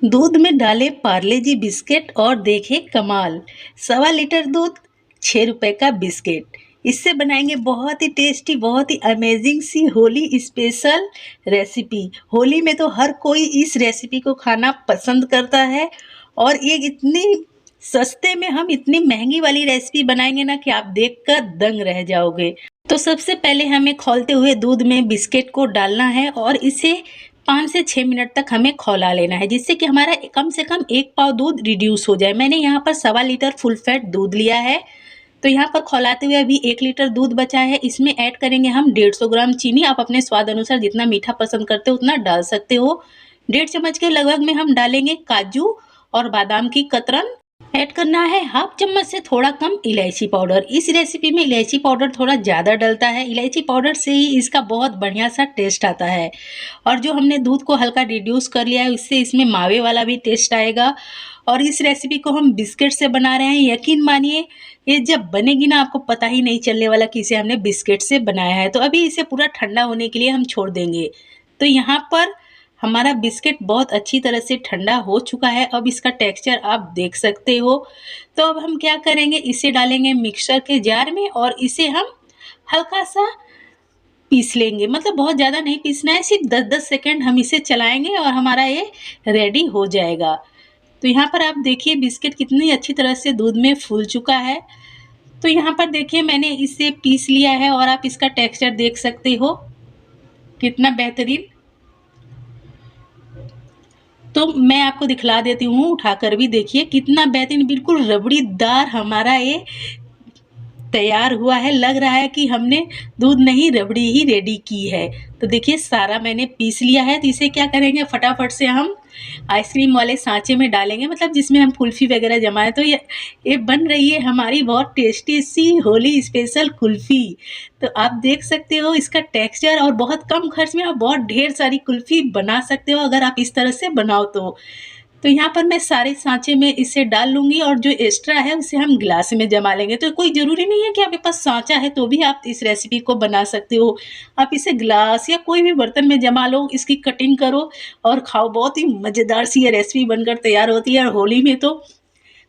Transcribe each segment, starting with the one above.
दूध में डाले पार्ले जी बिस्किट और देखे कमाल। 1.25 लीटर दूध, 6 रुपए का बिस्किट। इससे बनाएंगे बहुत ही टेस्टी, बहुत ही अमेजिंग सी होली स्पेशल रेसिपी। होली में तो हर कोई इस रेसिपी को खाना पसंद करता है और ये इतनी सस्ते में हम इतनी महंगी वाली रेसिपी बनाएंगे ना कि आप देखकर दंग रह जाओगे। तो सबसे पहले हमें खौलते हुए दूध में बिस्किट को डालना है और इसे 5 से 6 मिनट तक हमें खौला लेना है, जिससे कि हमारा कम से कम 1 पाव दूध रिड्यूस हो जाए। मैंने यहाँ पर 1.25 लीटर फुल फैट दूध लिया है। तो यहाँ पर खौलाते हुए अभी 1 लीटर दूध बचा है। इसमें ऐड करेंगे हम 150 ग्राम चीनी। आप अपने स्वाद अनुसार जितना मीठा पसंद करते हो उतना डाल सकते हो। 1.5 चम्मच के लगभग में हम डालेंगे काजू और बादाम की कतरन। ऐड करना है हाफ चम्मच से थोड़ा कम इलायची पाउडर। इस रेसिपी में इलायची पाउडर थोड़ा ज़्यादा डलता है। इलायची पाउडर से ही इसका बहुत बढ़िया सा टेस्ट आता है। और जो हमने दूध को हल्का रिड्यूस कर लिया है उससे इसमें मावे वाला भी टेस्ट आएगा। और इस रेसिपी को हम बिस्किट से बना रहे हैं। यकीन मानिए ये जब बनेगी ना आपको पता ही नहीं चलने वाला कि इसे हमने बिस्किट से बनाया है। तो अभी इसे पूरा ठंडा होने के लिए हम छोड़ देंगे। तो यहाँ पर हमारा बिस्किट बहुत अच्छी तरह से ठंडा हो चुका है। अब इसका टेक्सचर आप देख सकते हो। तो अब हम क्या करेंगे, इसे डालेंगे मिक्सर के जार में और इसे हम हल्का सा पीस लेंगे। मतलब बहुत ज़्यादा नहीं पीसना है, सिर्फ 10-10 सेकेंड हम इसे चलाएंगे और हमारा ये रेडी हो जाएगा। तो यहाँ पर आप देखिए बिस्किट कितनी अच्छी तरह से दूध में फूल चुका है। तो यहाँ पर देखिए मैंने इसे पीस लिया है और आप इसका टेक्सचर देख सकते हो कितना बेहतरीन। तो मैं आपको दिखला देती हूँ, उठाकर भी देखिए कितना बेहतरीन, बिल्कुल रबड़ीदार हमारा ये तैयार हुआ है। लग रहा है कि हमने दूध नहीं रबड़ी ही रेडी की है। तो देखिए सारा मैंने पीस लिया है। तो इसे क्या करेंगे, फटाफट से हम आइसक्रीम वाले सांचे में डालेंगे, मतलब जिसमें हम कुल्फ़ी वगैरह जमाएं। तो ये बन रही है हमारी बहुत टेस्टी सी होली स्पेशल कुल्फ़ी। तो आप देख सकते हो इसका टेक्सचर, और बहुत कम खर्च में आप बहुत ढेर सारी कुल्फ़ी बना सकते हो अगर आप इस तरह से बनाओ तो यहाँ पर मैं सारे सांचे में इसे डाल लूँगी और जो एक्स्ट्रा है उसे हम गिलास में जमा लेंगे। तो कोई ज़रूरी नहीं है कि आपके पास सांचा है तो भी आप इस रेसिपी को बना सकते हो। आप इसे गिलास या कोई भी बर्तन में जमा लो, इसकी कटिंग करो और खाओ। बहुत ही मज़ेदार सी ये रेसिपी बनकर तैयार होती है। और होली में तो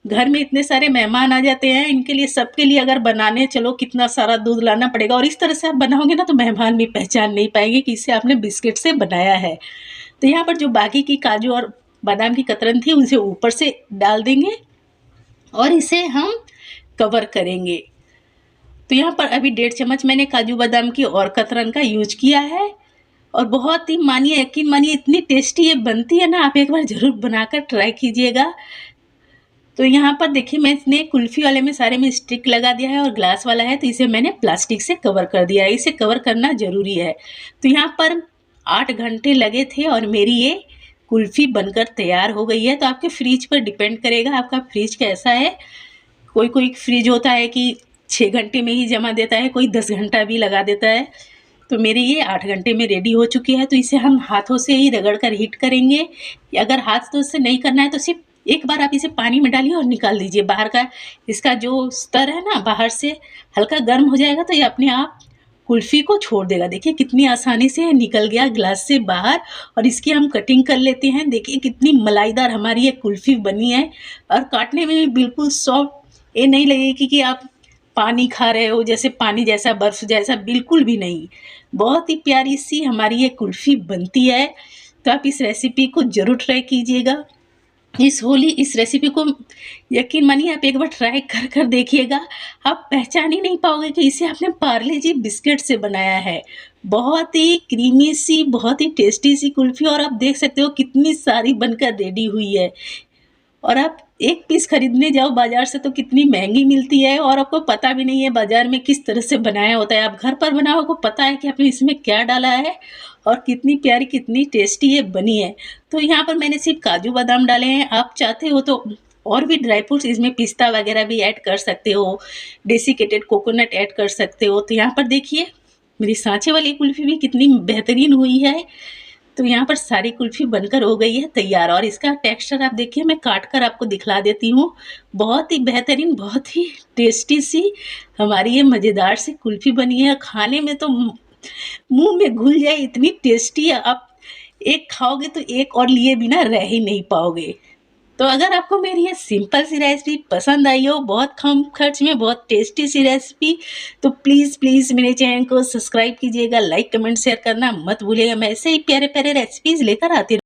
घर में इतने सारे मेहमान आ जाते हैं, इनके लिए सबके लिए अगर बनाने चलो कितना सारा दूध लाना पड़ेगा। और इस तरह से आप बनाओगे ना तो मेहमान भी पहचान नहीं पाएंगे कि इसे आपने बिस्किट से बनाया है। तो यहाँ पर जो बाकी की काजू और बादाम की कतरन थी उसे ऊपर से डाल देंगे और इसे हम कवर करेंगे। तो यहाँ पर अभी 1.5 चम्मच मैंने काजू बादाम की और कतरन का यूज किया है। और बहुत ही मानिए, यकीन मानिए इतनी टेस्टी ये बनती है ना, आप एक बार ज़रूर बनाकर ट्राई कीजिएगा। तो यहाँ पर देखिए मैंने कुल्फ़ी वाले में सारे में स्टिक लगा दिया है और ग्लास वाला है तो इसे मैंने प्लास्टिक से कवर कर दिया है। इसे कवर करना ज़रूरी है। तो यहाँ पर 8 घंटे लगे थे और मेरी ये कुल्फ़ी बनकर तैयार हो गई है। तो आपके फ्रिज पर डिपेंड करेगा आपका फ्रिज कैसा है। कोई फ्रिज होता है कि 6 घंटे में ही जमा देता है, कोई 10 घंटा भी लगा देता है। तो मेरी ये 8 घंटे में रेडी हो चुकी है। तो इसे हम हाथों से ही रगड़ कर हीट करेंगे। अगर हाथों से नहीं करना है तो सिर्फ एक बार आप इसे पानी में डालिए और निकाल दीजिए। बाहर का इसका जो स्तर है ना, बाहर से हल्का गर्म हो जाएगा तो ये अपने आप कुल्फ़ी को छोड़ देगा। देखिए कितनी आसानी से निकल गया ग्लास से बाहर। और इसकी हम कटिंग कर लेते हैं। देखिए कितनी मलाईदार हमारी ये कुल्फ़ी बनी है और काटने में भी बिल्कुल सॉफ्ट। ये नहीं लगेगी कि आप पानी खा रहे हो, जैसे पानी जैसा, बर्फ़ जैसा, बिल्कुल भी नहीं। बहुत ही प्यारी सी हमारी ये कुल्फ़ी बनती है। तो आप इस रेसिपी को ज़रूर ट्राई कीजिएगा। इस होली इस रेसिपी को यकीन मानिए आप एक बार ट्राई कर देखिएगा। आप पहचान ही नहीं पाओगे कि इसे आपने पार्ले जी बिस्किट से बनाया है। बहुत ही क्रीमी सी, बहुत ही टेस्टी सी कुल्फ़ी। और आप देख सकते हो कितनी सारी बनकर रेडी हुई है। और आप एक पीस खरीदने जाओ बाज़ार से तो कितनी महंगी मिलती है और आपको पता भी नहीं है बाज़ार में किस तरह से बनाया होता है। आप घर पर बनाओ, आपको पता है कि आपने इसमें क्या डाला है और कितनी प्यारी, कितनी टेस्टी ये बनी है। तो यहाँ पर मैंने सिर्फ काजू बादाम डाले हैं। आप चाहते हो तो और भी ड्राई फ्रूट्स, इसमें पिस्ता वगैरह भी ऐड कर सकते हो, डेसिकेटेड कोकोनट ऐड कर सकते हो। तो यहाँ पर देखिए मेरी सांचे वाली कुल्फ़ी भी कितनी बेहतरीन हुई है। तो यहाँ पर सारी कुल्फ़ी बनकर हो गई है तैयार। और इसका टेक्सचर आप देखिए, मैं काट कर आपको दिखला देती हूँ। बहुत ही बेहतरीन, बहुत ही टेस्टी सी हमारी ये मज़ेदार सी कुल्फ़ी बनी है। खाने में तो मुँह में घुल जाए इतनी टेस्टी है। आप एक खाओगे तो एक और लिए बिना रह ही नहीं पाओगे। तो अगर आपको मेरी ये सिंपल सी रेसिपी पसंद आई हो, बहुत कम खर्च में बहुत टेस्टी सी रेसिपी, तो प्लीज़ प्लीज़ मेरे चैनल को सब्सक्राइब कीजिएगा, लाइक कमेंट शेयर करना मत भूलिएगा। मैं ऐसे ही प्यारे प्यारे रेसिपीज़ लेकर आती